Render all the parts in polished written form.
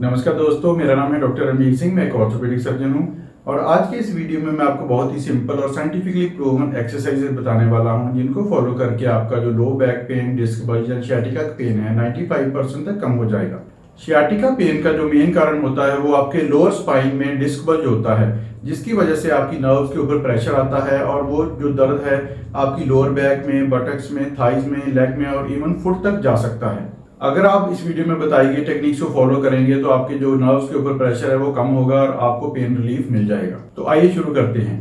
नमस्कार दोस्तों, मेरा नाम है डॉक्टर रणवीर सिंह। मैं एक ऑर्थोपेडिक सर्जन हूं और आज के इस वीडियो में मैं आपको बहुत ही सिंपल और साइंटिफिकली प्रूवन एक्सरसाइजेज बताने वाला हूं, जिनको फॉलो करके आपका जो low back pain, disc bulge या सियाटिका पेन है 95% तक कम हो जाएगा। सियाटिका पेन का जो मेन कारण होता है वो आपके लोअर स्पाइन में डिस्क बल्ज होता है, जिसकी वजह से आपकी नर्व्स के ऊपर प्रेशर आता है और वो जो दर्द है आपकी लोअर बैक में, बटक्स में, थाइज में, लेग में और इवन फुट तक जा सकता है। अगर आप इस वीडियो में बताई गई टेक्निक्स को फॉलो करेंगे तो आपके जो नर्व्स के ऊपर प्रेशर है वो कम होगा और आपको पेन रिलीफ मिल जाएगा। तो आइए शुरू करते हैं।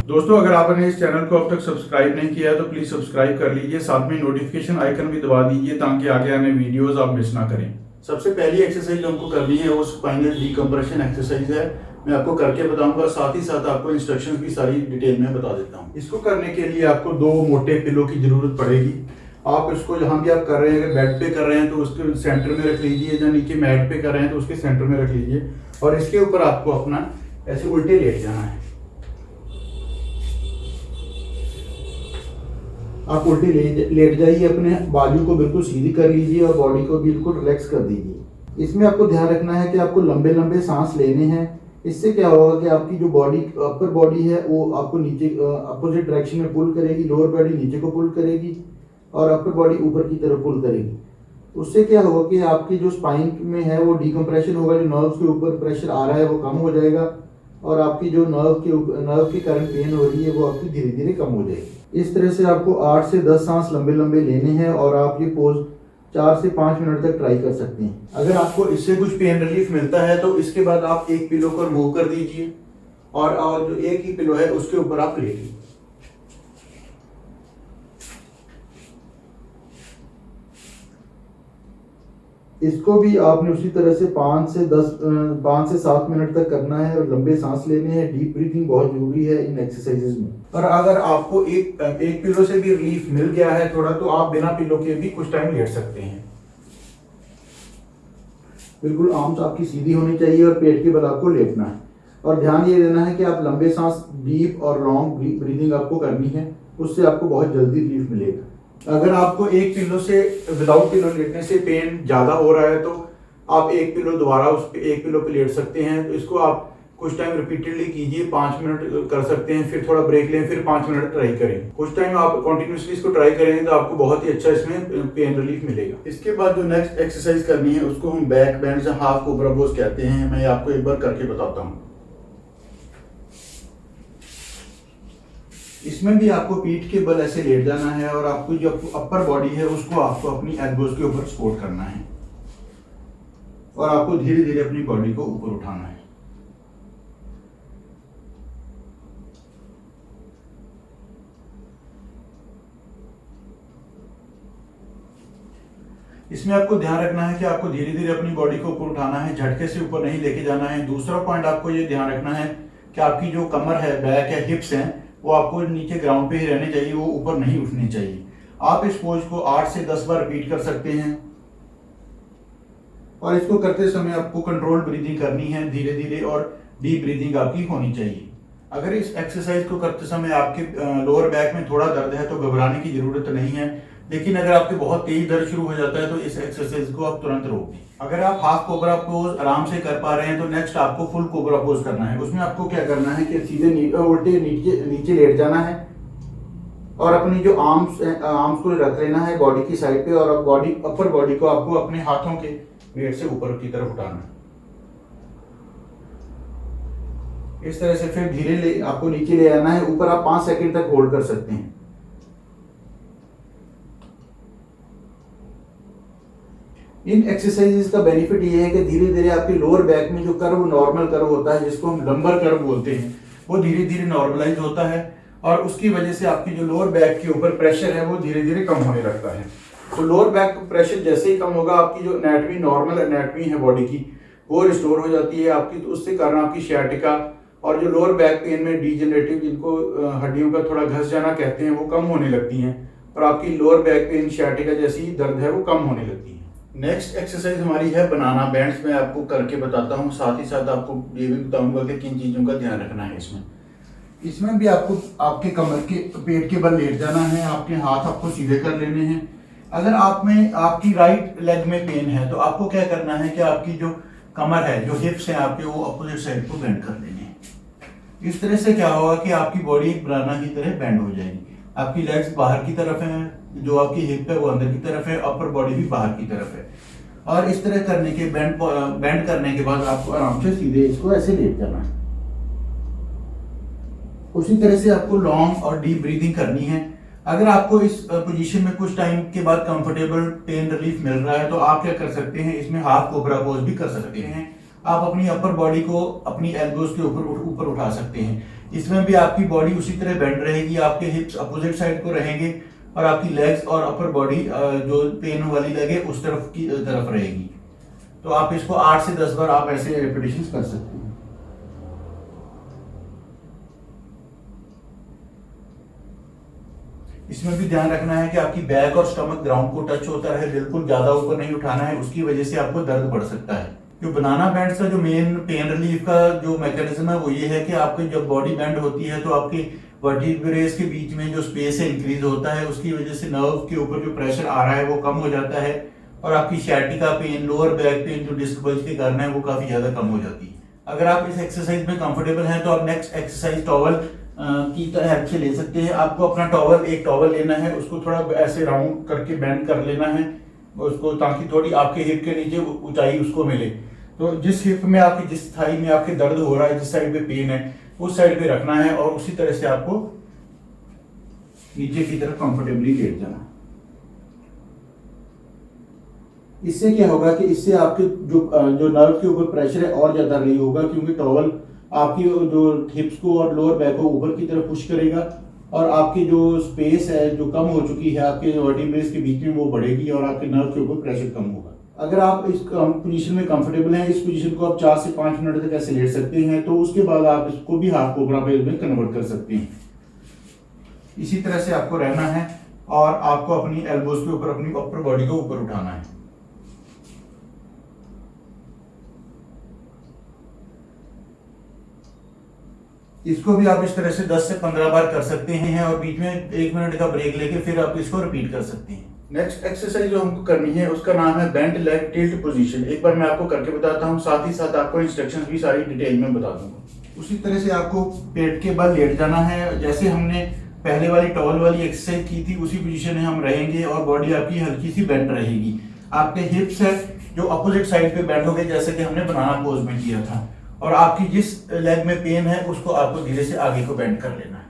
दोस्तों, अगर आपने इस चैनल को अब तक सब्सक्राइब नहीं किया है तो प्लीज सब्सक्राइब कर लीजिए, साथ में नोटिफिकेशन आइकन भी दबा दीजिए ताकि आगे आने वीडियोस आप मिस ना करें। सबसे पहली एक्सरसाइज हमको करनी है वो स्पाइनल डिकम्प्रेशन एक्सरसाइज है। मैं आपको करके बताऊंगा, साथ ही साथ आपको इंस्ट्रक्शंस भी सारी डिटेल में बता देता हूँ। इसको करने के लिए आपको 2 मोटे पिलो की जरूरत पड़ेगी। आप इसको जहाँ भी आप कर रहे हैं, अगर बेड पे कर रहे हैं तो उसके सेंटर में रख लीजिए, या नीचे मैट पे कर रहे हैं तो उसके सेंटर में रख लीजिए और इसके ऊपर आपको अपना ऐसे उल्टे लेट जाना है। आप उल्टे लेट जाइए, अपने बाजू को बिल्कुल सीधी कर लीजिए और बॉडी को बिल्कुल रिलैक्स कर दीजिए। इसमें आपको ध्यान रखना है कि आपको लंबे लंबे सांस लेने हैं। इससे क्या होगा कि आपकी जो बॉडी, अपर बॉडी है वो आपको नीचे अपोजिट डायरेक्शन में पुल करेगी, लोअर बॉडी नीचे को पुल करेगी और अपर बॉडी ऊपर की तरफ पुल करेगी। उससे क्या होगा कि आपकी जो स्पाइन में है वो डिकम्प्रेशन होगा, जो नर्व्स के ऊपर प्रेशर आ रहा है वो कम हो जाएगा और आपकी जो नर्व के कारण पेन हो रही है वो आपकी धीरे धीरे कम हो जाएगी। इस तरह से आपको 8 से 10 सांस लंबे लंबे लेने हैं और आप ये पोज 4 से 5 मिनट तक ट्राई कर सकते हैं। अगर आपको इससे कुछ पेन रिलीफ मिलता है तो इसके बाद आप एक पिलो को रिमूव कर दीजिए और जो एक ही पिलो है उसके ऊपर आप लेटिए। इसको भी आपने उसी तरह से 5 से 7 मिनट तक करना है और लंबे सांस लेने हैं। डीप ब्रीथिंग बहुत जरूरी है इन एक्सरसाइजेज में। और अगर आपको एक पिलो से भी रिलीफ मिल गया है थोड़ा, तो आप बिना पिलो के भी कुछ टाइम लेट सकते हैं। बिल्कुल आर्म्स आपकी सीधी होनी चाहिए और पेट के बल आपको लेटना है और ध्यान ये देना है कि आप लंबे सांस, डीप और लॉन्ग ब्रीथिंग आपको करनी है, उससे आपको बहुत जल्दी रिलीफ मिलेगा। अगर आपको एक पिलो से विदाउट पिलो लेटने से पेन ज्यादा हो रहा है तो आप एक पिलो दोबारा उस एक पिलो पे लेट सकते हैं। तो इसको आप कुछ टाइम रिपीटेडली कीजिए, 5 मिनट कर सकते हैं, फिर थोड़ा ब्रेक लें, फिर 5 मिनट ट्राई करें। कुछ टाइम आप कंटिन्यूसली इसको ट्राई करेंगे तो आपको बहुत ही अच्छा इसमें पेन रिलीफ मिलेगा। इसके बाद जो नेक्स्ट एक्सरसाइज करनी है उसको हम बैक बेंड या हाफ कोबरा पोज कहते हैं। मैं आपको एक बार करके बताता हूँ। इसमें भी आपको पीठ के बल ऐसे लेट जाना है और आपको जो अपर बॉडी है उसको आपको अपनी एल्बोज के ऊपर सपोर्ट करना है और आपको धीरे धीरे अपनी बॉडी को ऊपर उठाना है। इसमें आपको ध्यान रखना है कि आपको धीरे धीरे अपनी बॉडी को ऊपर उठाना है, झटके से ऊपर नहीं लेके जाना है। दूसरा पॉइंट आपको ये ध्यान रखना है कि आपकी जो कमर है, बैक है, हिप्स हैं, वो आपको नीचे ग्राउंड पे ही रहने चाहिए, वो ऊपर नहीं उठनी चाहिए। आप इस पोज को 8 से 10 बार रिपीट कर सकते हैं और इसको करते समय आपको कंट्रोल ब्रीदिंग करनी है धीरे धीरे और डीप ब्रीदिंग आपकी होनी चाहिए। अगर इस एक्सरसाइज को करते समय आपके लोअर बैक में थोड़ा दर्द है तो घबराने की जरूरत नहीं है, लेकिन अगर आपके बहुत तेज दर्द शुरू हो जाता है तो इस एक्सरसाइज को आप तुरंत रोक दें। अगर आप हाफ कोबरा पोज आराम से कर पा रहे हैं तो नेक्स्ट आपको फुल कोबरा पोज करना है। उसमें आपको क्या करना है कि सीधे उल्टे नीचे लेट जाना है और अपनी जो आर्म्स को रख लेना है बॉडी की साइड पे और अपर बॉडी को आपको अपने हाथों के वेट से ऊपर की तरफ उठाना है। इस तरह से फिर धीरे आपको नीचे ले आना है। ऊपर आप 5 सेकंड तक होल्ड कर सकते हैं। इन एक्सरसाइजेस का बेनिफिट ये है कि धीरे धीरे आपके लोअर बैक में जो कर्व, नॉर्मल कर्व होता है जिसको हम लंबर कर्व बोलते हैं, वो धीरे धीरे नॉर्मलाइज होता है और उसकी वजह से आपकी जो लोअर बैक के ऊपर प्रेशर है वो धीरे धीरे कम होने लगता है। तो लोअर बैक प्रेशर जैसे ही कम होगा, आपकी जो एनाटमी, नॉर्मल एनाटमी है बॉडी की, वो रिस्टोर हो जाती है आपकी। तो उससे कारण आपकी सियाटिका और जो लोअर बैक पेन में डीजेनरेटिव, जिनको हड्डियों का थोड़ा घस जाना कहते हैं, वो कम होने लगती हैं और आपकी लोअर बैक पेन, सियाटिका जैसी दर्द है वो कम होने लगती है। नेक्स्ट एक्सरसाइज हमारी है बनाना बैंड्स। में आपको करके बताता हूँ, साथ ही साथ आपको ये भी बताऊंगा कि किन चीजों का ध्यान रखना है इसमें। इसमें भी आपको आपके कमर के पेट के बल लेट जाना है, आपके हाथ आपको सीधे कर लेने हैं, अगर आप में आपकी राइट लेग में पेन है तो आपको क्या करना है कि आपकी जो कमर है, जो हिप्स हैं आपके, वो अपोजिट साइड को बेंड कर देने हैं। इस तरह से क्या होगा कि आपकी बॉडी एक बनाना की तरह बेंड हो जाएगी। आपकी लेग्स बाहर की तरफ हैं, जो आपकी हिप है वो अंदर की तरफ है, अपर बॉडी भी बाहर की तरफ है। और इस तरह करने के बेंड करने के बाद आपको आराम से सीधे इसको ऐसे लेट जाना है। उसी तरह से आपको लॉन्ग और डीप ब्रीदिंग करनी है। अगर आपको इस पोजीशन में कुछ टाइम के बाद कंफर्टेबल पेन रिलीफ मिल रहा है तो आप क्या कर सकते हैं, इसमें हाफ कोबरा पोज भी कर सकते हैं। आप अपनी अपर बॉडी को अपनी एल्बोज के ऊपर उठा सकते हैं। इसमें भी आपकी बॉडी उसी तरह बेंड रहेगी, आपके हिप्स अपोजिट साइड को रहेंगे और आपकी लेग्स और अपर बॉडी जो पेन वाली लेग है उस तरफ की तरफ रहेगी। तो आप इसको 8 से 10 बार आप ऐसे रिपीटेशंस कर सकते हैं। इसमें भी ध्यान रखना है कि आपकी बैक और स्टमक ग्राउंड को टच होता है, बिल्कुल ज्यादा ऊपर नहीं उठाना है, उसकी वजह से आपको दर्द बढ़ सकता है। जो बनाना बैंड्स का जो मेन पेन रिलीफ का जो मैकेनिज्म है वो ये है कि आपकी जब बॉडी बेंड होती है तो आपके वर्टिब्रेस के बीच में जो स्पेस है इंक्रीज होता है, उसकी वजह से नर्व के ऊपर जो प्रेशर आ रहा है वो कम हो जाता है और आपकी सciatica पेन, लोअर बैक पेन जो डिस्क बल्ज के कारण है वो काफी ज्यादा कम हो जाती है। अगर आप इस एक्सरसाइज में कंफर्टेबल हैं तो आप नेक्स्ट एक्सरसाइज टॉवल की हेल्प से ले सकते हैं। आपको अपना एक टॉवल लेना है, उसको थोड़ा ऐसे राउंड करके बेंड कर लेना है उसको, ताकि थोड़ी आपके हिप के नीचे ऊंचाई उसको मिले। तो जिस हिप में आपकी, जिस थाई में आपके दर्द हो रहा है, जिस साइड पे पेन है उस साइड पे रखना है और उसी तरह से आपको नीचे की तरफ कंफर्टेबली लेट जाना। इससे क्या होगा कि इससे आपके जो नर्व के ऊपर प्रेशर है और ज्यादा नहीं होगा, क्योंकि टॉवल आपकी जो हिप्स को और लोअर बैक को ऊपर की तरफ पुश करेगा और आपकी जो स्पेस है जो कम हो चुकी है आपके वर्टिब्रेस के बीच में वो बढ़ेगी और आपके नर्व के ऊपर प्रेशर कम होगा। अगर आप इस पोजीशन में कंफर्टेबल हैं, इस पोजीशन को आप 4 से 5 मिनट तक ऐसे लेट सकते हैं, तो उसके बाद आप इसको भी हाफ कोबरा पेज में कन्वर्ट कर सकते हैं। इसी तरह से आपको रहना है और आपको अपनी एल्बोज के ऊपर अपनी अपर बॉडी को ऊपर उठाना है। इसको भी आप इस तरह से 10 से 15 बार कर सकते हैं और बीच में 1 मिनट का ब्रेक लेके फिर आप इसको रिपीट कर सकते हैं। नेक्स्ट एक्सरसाइज जो हमको करनी है उसका नाम है बेंट लेग टिल्ट पोजीशन। एक बार मैं आपको करके बताता हूँ, साथ ही साथ आपको इंस्ट्रक्शंस भी सारी डिटेल में बता दूंगा। उसी तरह से आपको पेट के बल लेट जाना है, जैसे हमने पहले वाली टॉवल वाली एक्सरसाइज की थी उसी पोजीशन में हम रहेंगे और बॉडी आपकी हल्की सी बेंट रहेगी। आपके हिप्स है जो अपोजिट साइड पे बेंड हो गए, जैसे कि हमने बनाना पोज में किया था, और आपकी जिस लेग में पेन है उसको आपको धीरे से आगे को बेंड कर लेना है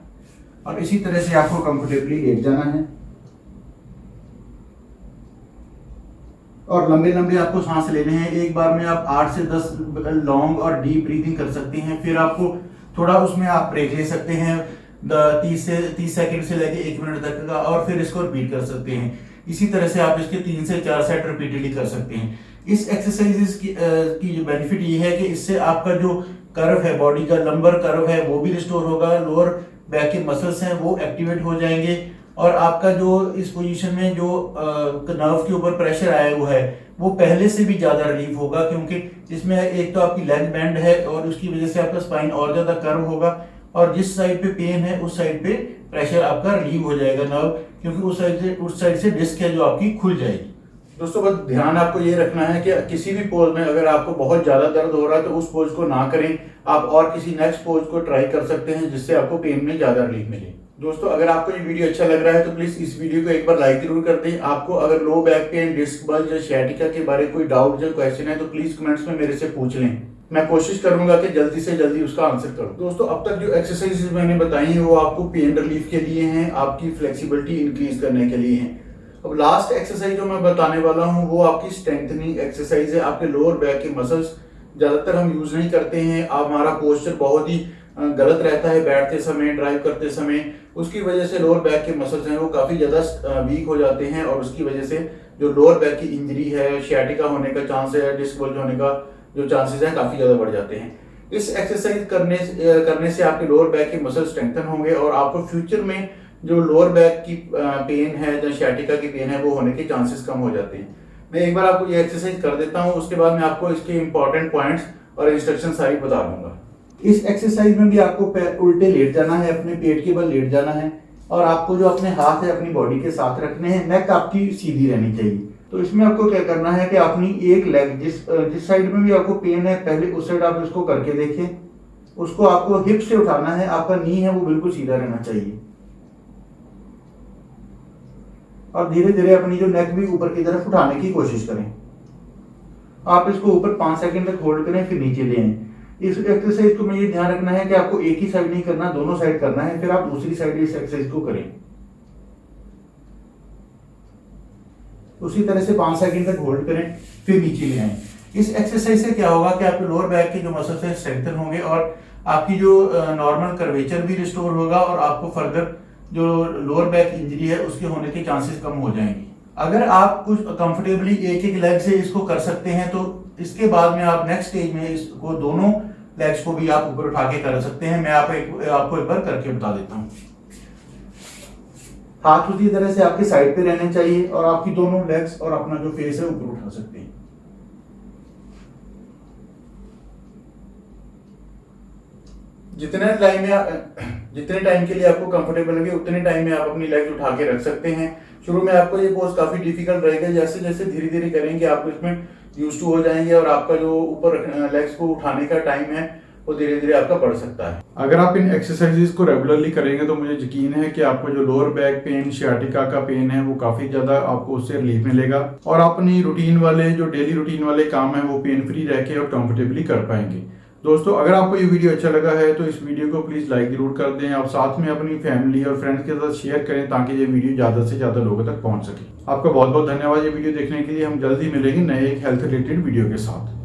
और इसी तरह से आपको कंफर्टेबली लेट जाना है और लंबे लंबे आपको सांस लेने हैं। एक बार में आप 8 से 10 लॉन्ग और डीप ब्रीदिंग कर सकते हैं। फिर आपको थोड़ा उसमें आप ब्रेक ले सकते हैं 30 सेकंड से लेके 1 मिनट तक का, और फिर इसको रिपीट कर सकते हैं। इसी तरह से आप इसके 3 से 4 सेट रिपीटेडली कर सकते हैं। इस एक्सरसाइजेस की जो बेनिफिट ये है कि इससे आपका जो कर्व है, बॉडी का लंबर कर्व है वो भी रिस्टोर होगा, लोअर बैक के मसल्स हैं वो एक्टिवेट हो जाएंगे और आपका जो इस पोजीशन में जो नर्व के ऊपर प्रेशर आया हुआ है वो पहले से भी ज्यादा रिलीफ होगा, क्योंकि इसमें एक तो आपकी लेग बेंड है और उसकी वजह से आपका स्पाइन और ज्यादा कर्व होगा और जिस साइड पे पेन है उस साइड पे प्रेशर आपका रिलीव हो जाएगा नर्व, क्योंकि उस साइड से डिस्क है जो आपकी खुल जाएगी। दोस्तों बस ध्यान आपको ये रखना है कि किसी भी पोज में अगर आपको बहुत ज्यादा दर्द हो रहा है तो उस पोज को ना करें, आप और किसी नेक्स्ट पोज को ट्राई कर सकते हैं जिससे आपको पेन में ज्यादा रिलीफ मिले। दोस्तों अगर आपको ये वीडियो अच्छा लग रहा है तो प्लीज इस वीडियो को एक बार लाइक जरूर कर दें। आपको अगर low back pain, disc bulge या sciatica के बारे में कोई डाउट या क्वेश्चन है तो प्लीज कमेंट्स में मेरे से पूछ लें, मैं कोशिश करूंगा कि जल्दी से जल्दी उसका आंसर करूं। दोस्तों अब तक जो एक्सरसाइजेज मैंने बताई हैं वो आपको पेन रिलीफ के लिए हैं, आपकी फ्लेक्सिबिलिटी इंक्रीज करने के लिए हैं। अब लास्ट एक्सरसाइज जो मैं बताने वाला हूं वो आपकी स्ट्रेंथनिंग एक्सरसाइज है। आपके लोअर बैक के मसल्स ज्यादातर हम यूज नहीं करते हैं, आप हमारा पोस्चर बहुत ही गलत रहता है बैठते समय, ड्राइव करते समय, उसकी वजह से लोअर बैक के मसल्स हैं वो काफी ज्यादा वीक हो जाते हैं और उसकी वजह से जो लोअर बैक की इंजरी है, sciatica होने का चांस है, डिस्क बल्ज होने का जो चांसेस हैं काफी ज्यादा बढ़ जाते हैं। इस एक्सरसाइज करने से आपके लोअर बैक के मसल स्ट्रेंथन होंगे और आपको फ्यूचर में जो लोअर बैक की पेन है या sciatica की पेन है वो होने के चांसेस कम हो जाते हैं। मैं एक बार आपको ये एक्सरसाइज कर देता हूँ, उसके बाद मैं आपको इसके इंपॉर्टेंट पॉइंट्स और इंस्ट्रक्शन सारी बता दूंगा। इस एक्सरसाइज में भी आपको उल्टे लेट जाना है, अपने पेट के बल लेट जाना है और आपको जो अपने हाथ है अपनी बॉडी के साथ रखने हैं, नेक आपकी सीधी रहनी चाहिए। तो इसमें आपको क्या करना है कि अपनी एक लेग जिस साइड में भी आपको पेन है पहले उस साइड आप इसको करके देखें, उसको आपको हिप से उठाना है, आपका नी है वो बिल्कुल सीधा रहना चाहिए और धीरे धीरे अपनी जो नेक भी ऊपर की तरफ उठाने की कोशिश करें। आप इसको ऊपर 5 सेकंड तक होल्ड करें, फिर नीचे ले आए। इस एक्सरसाइज को में ये ध्यान रखना है कि आपको एक ही साइड नहीं करना, दोनों साइड करना है, फिर आप दूसरी साइड इस एक्सरसाइज को करें। उसी तरह से 5 सेकंड तक होल्ड करें, फिर नीचे ले आए। इस एक्सरसाइज से क्या होगा कि आपके लोअर बैक के जो मसल्स है स्ट्रेंथन होंगे और आपकी जो नॉर्मल कर्वेचर भी रिस्टोर होगा और आपको फर्दर जो लोअर बैक इंजरी है उसके होने के चांसेस कम हो जाएंगे। अगर आप कुछ कंफर्टेबली एक एक लेग से इसको कर सकते हैं तो इसके बाद में आप नेक्स्ट स्टेज में इसको दोनों लेग्स को भी आप ऊपर उठा के कर सकते हैं। मैं आपको एक बार करके बता देता हूँ। हाथ उसी तरह से आपके साइड पे रहने चाहिए और आपकी दोनों लेग्स और अपना जो फेस है ऊपर उठा सकते हैं। जितने टाइम के लिए आपको कंफर्टेबल लगे उतने टाइम में आप अपनी लेग्स उठा के रख सकते हैं। शुरू में आपको ये पोज काफी डिफिकल्ट रहेगा, जैसे जैसे धीरे धीरे करेंगे आप इसमें यूज टू हो जाएंगे और आपका जो ऊपर लेग्स को उठाने का टाइम है वो धीरे धीरे आपका बढ़ सकता है। अगर आप इन एक्सरसाइजेस को रेगुलरली करेंगे तो मुझे यकीन है कि आपको जो लोअर बैक पेन, शियाटिका का पेन है वो काफी ज्यादा आपको उससे रिलीफ मिलेगा और आप अपनी रूटीन वाले जो डेली रूटीन वाले काम है वो पेन फ्री रह के और कंफर्टेबली कर पाएंगे। दोस्तों, अगर आपको ये वीडियो अच्छा लगा है तो इस वीडियो को प्लीज लाइक जरूर कर दें। आप साथ में अपनी फैमिली और फ्रेंड्स के साथ शेयर करें ताकि ये वीडियो ज्यादा से ज्यादा लोगों तक पहुंच सके। आपका बहुत बहुत धन्यवाद ये वीडियो देखने के लिए। हम जल्दी मिलेंगे नए एक हेल्थ रिलेटेड वीडियो के साथ।